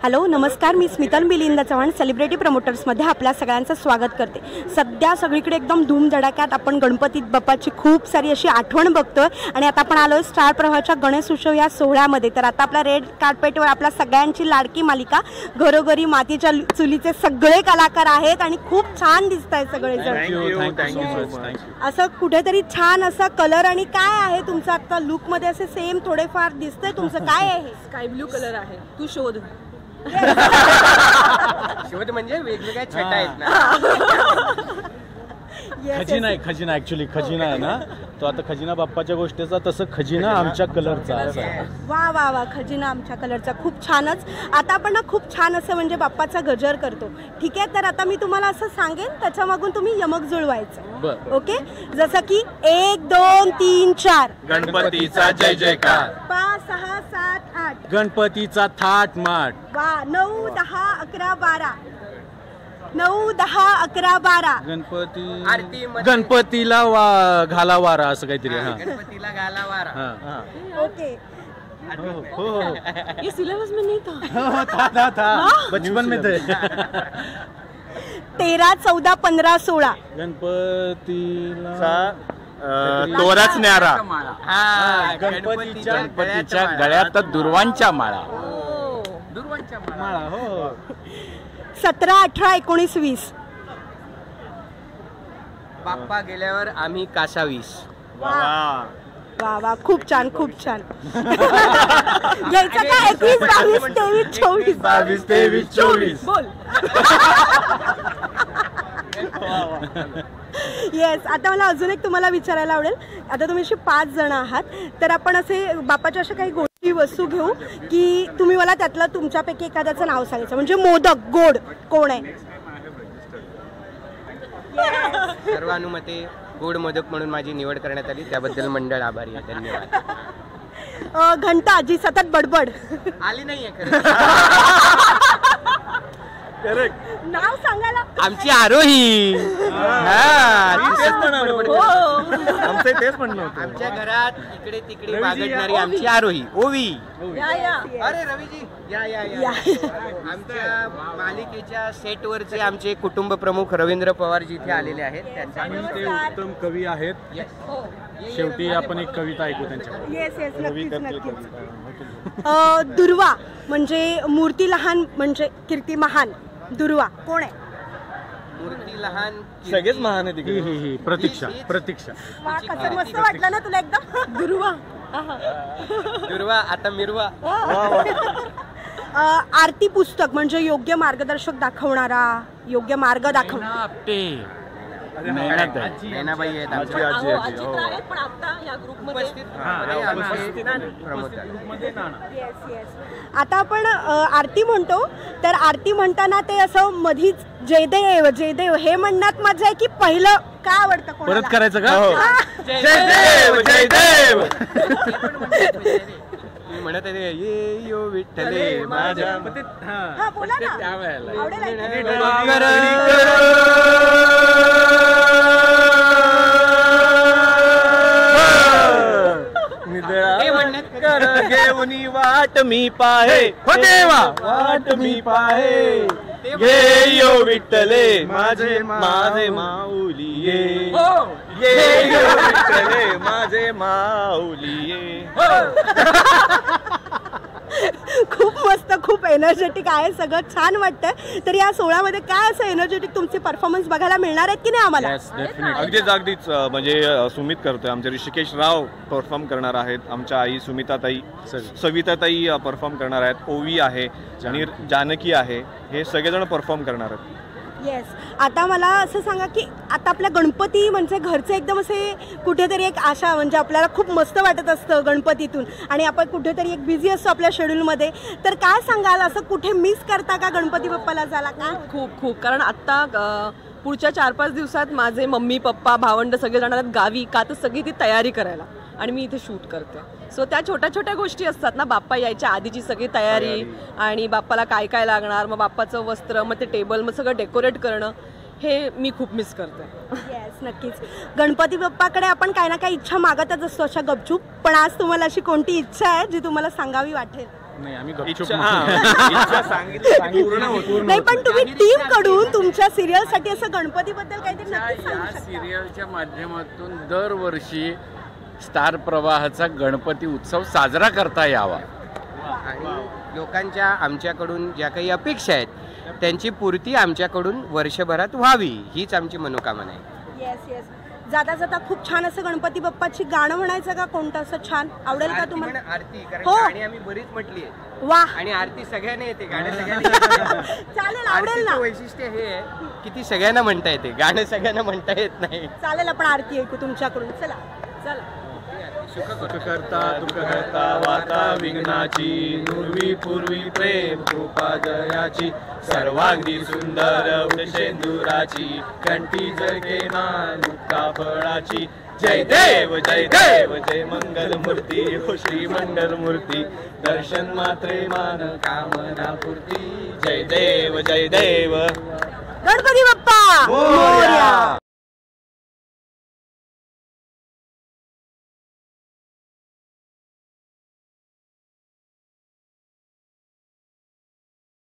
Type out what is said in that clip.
Hello नमस्कार, मी Smital Milind Chavan celebrity प्रमोटर्समध्ये आपल्या सगळ्यांचं स्वागत करते। सध्या सगळीकडे एकदम धूमधडाक्यात आपण गणपती बाप्पाची खूप सारी अशी आठवण बघतोय आणि आता आपण आलोय स्टार प्रवाहाच्या गणेश उत्सव या सोहळ्यामध्ये। तर आता आपल्या रेड कार्पेटवर आपल्या सगळ्यांची लाडकी मालिका घरोघरी मातीच्या चुलीचे सगळे कलाकार आहेत आणि खूप छान दिसतायत सगळे जण। असं कुठेतरी छान असा कलर आणि काय आहे तुमचा आता लुक मध्ये असे सेम थोडेफार दिसतंय तुमचं काय आहे? स्काय ब्लू कलर आहे, तू शोध। शोध म्हणजे वेगवेगळ्या छटा आहेत ना। खजिना आहे, खजिना ऍक्च्युली खजिना आहे ना तो। आता खजिना बाप्पाच्या गोष्टीचा, तसं खजिना आमच्या कलरचा असा आहे। वा वा वा, खजिना आमच्या कलरचा खूप छानच। आता आपण ना खूप छान असं म्हणजे बाप्पाचा गजर करतो, ठीक आहे? तर आता मी तुम्हाला असं सांगेन, त्याच्या मागून तुम्ही यमक जुळवायचं, ओके? जसं की 1 2 3 4 गणपतीचा जय जयकार, 5 6 7 8 गणपतीचा थाट माट, वा 9 10 11 12 9 10 11 12 गणपती आरती गणपतीला घाला वारा असं काहीतरी। गणपतीला घाला वारा, ओके। हो ये सिलेबस में नहीं था। था बचपन में थे। 13 14 15 16 गणपतीला तोराच न्यारा, गणपतीच्या गळ्यात दुर्वांच्या माळा, दुर्वांच्या माळा। हो 17 18 19 20 बाप्पा गेल्यावर आम्ही कासावीस। वा वा, खूप छान खूप छान। घ्यायचं का? 21 22 23 24 बोल। येस, आता मला अजून एक तुम्हाला विचारायला आवडेल। आता तुम्ही असे 5 जण आहात, तर आपण असे बाप्पाच्या अशा काही गोष्टी वस्तू घेऊ की तुम्ही मला त्यातलं तुमच्यापैकी एखाद्याचं नाव सांगायचं, म्हणजे मोदक गोड कोण आहे? सर्वानुमते गोड मोदक म्हणून माझी निवड करण्यात आली, त्याबद्दल मंडळ आभारी आहे, धन्यवाद। घंटा जी सतत बडबड आली नाहीये नाव सांगायला, आमची आरोही। तेच म्हणणं होतं। आमच्या घरात इकडे तिकडे बागडणारी आमची आरोही ओवी। अरे रवीजी या या या। आमच्या मालिकेच्या सेट वरचे आमचे कुटुंब प्रमुख रवींद्र पवार जी इथे आलेले आहेत, ते उत्तम कवी आहेत। शेवटी आपण एक कविता ऐकू त्यांच्याकडून। येस येस, नक्कीच नक्कीच। दुर्वा म्हणजे मूर्ती लहान म्हणजे कीर्ती महान, दुर्वा कोण आहे? मूर्ती लहान सगळेच महान आहे तिकडे। प्रतीक्षा, प्रतीक्षा। वा, कसं मस्त वाटलं ना तुला एकदम? दुर्वा दुर्वा आता मिरवा। आरती पुस्तक म्हणजे योग्य मार्गदर्शक दाखवणारा, योग्य मार्ग दाखवणारा। नैनाबाई आहेत आमची आजी। पण आता या ग्रुप मध्ये येस येस। आता आपण आरती म्हणतो, तर आरती म्हणताना ते असं मधीच जयदेव जयदेव हे म्हणण्यात मजा आहे की पहिलं काय आवडतं कोणाला? परत करायचं का? जयदेव जयदेव म्हणत आहे ये यो विठ्ठले माझ्या। हा बोला ना, आवडेल ऐकायला। घेऊन वाट मी पाहे, हो देवा वाट मी पाहे, ये यो विठ्ठले माझे माझे माऊली ये, ये यो विठ्ठले माझे माऊली ये। खूप मस्त, खूप एनर्जेटिक आहे, सगळं छान वाटतंय। तर या सोहळ्यामध्ये काय असं एनर्जेटिक तुमचे परफॉर्मन्स बघायला मिळणार आहेत की नाही आम्हाला? अगदीच म्हणजे सुमित करतोय, आमचे ऋषिकेश राव परफॉर्म करणार आहेत, आमच्या आई सुमिताताई सविताताई परफॉर्म करणार आहेत, ओवी आहे आणि जानकी आहे, हे सगळेजण परफॉर्म करणार आहेत। येस, आता मला असं सांगा की आता आपल्या गणपती म्हणजे घरचे एकदम असे कुठेतरी एक आशा, म्हणजे आपल्याला खूप मस्त वाटत असतं गणपतीतून आणि आपण कुठेतरी एक बिझी असतो आपल्या शेड्यूलमध्ये, तर काय सांगाल असं कुठे मिस करता का गणपती बाप्पाला जायला? का खूप खूप, कारण आता पुढच्या 4-5 दिवसात माझे मम्मी पप्पा भावंड सगळे जाणार आहेत गावी, का तर सगळी ती तयारी करायला आणि मी इथे शूट करते। सो त्या छोट्या छोट्या गोष्टी असतात ना, बाप्पा यायच्या आधीची सगळी तयारी आणि बाप्पाला काय काय लागणार, मग बाप्पाचं वस्त्र, मग ते टेबल, मग सगळं डेकोरेट करणं, हे मी खूप मिस करते। येस नक्कीच, गणपती बाप्पाकडे आपण काही ना काही इच्छा मागतच असतो अशा गपचूप, पण आज तुम्हाला अशी कोणती इच्छा आहे जी तुम्हाला सांगावी वाटेल? नाही आम्ही इच्छा सांगितली पूर्ण होती. नाही पण तुम्ही टीम कडून तुमच्या सिरियलसाठी असं गणपतीबद्दल काहीतरी नक्कीच सांगू या शकता. सिरियलच्या माध्यमातून दरवर्षी स्टार प्रवाहाचा गणपती उत्सव साजरा करता यावा आणि लोकांच्या आमच्याकडून ज्या काही अपेक्षा आहेत त्यांची पूर्ती आमच्याकडून वर्षभरात व्हावी हीच आमची मनोकामना आहे. Yes yes. जाता जाता खूप छान असं गणपती बाप्पाची गाणं म्हणायचं का कोणतं असं छान आवडेल का तुम्हाला? आरती कारण हो. गाणी आम्ही बरीच म्हटली आहे वा आणि आरती सगळ्यांना येते गाणं सगळ्यांना येते. चालेल आवडेल आरतीचं ना. वैशिष्ट्य हे आहे की ती सगळ्यांना म्हणता येते गाणं सगळ्यांना म्हणता येत नाही. चालेल आपण आरती ऐकू तुमच्याकडून. चला चला. सुखकर्ता दुःखहर्ता वार्ता विघ्नाची नुर्वी पूर्वी प्रेम कृपा दयाची सर्वांगी सुंदर उदशेंदुराची कंठी जगे मुक्ता फळाची जय देव जय मंगल मूर्ती हो श्री मंगल मूर्ती दर्शन मात्रे मान कामना पूर्ती जय देव गणपती बाप्पा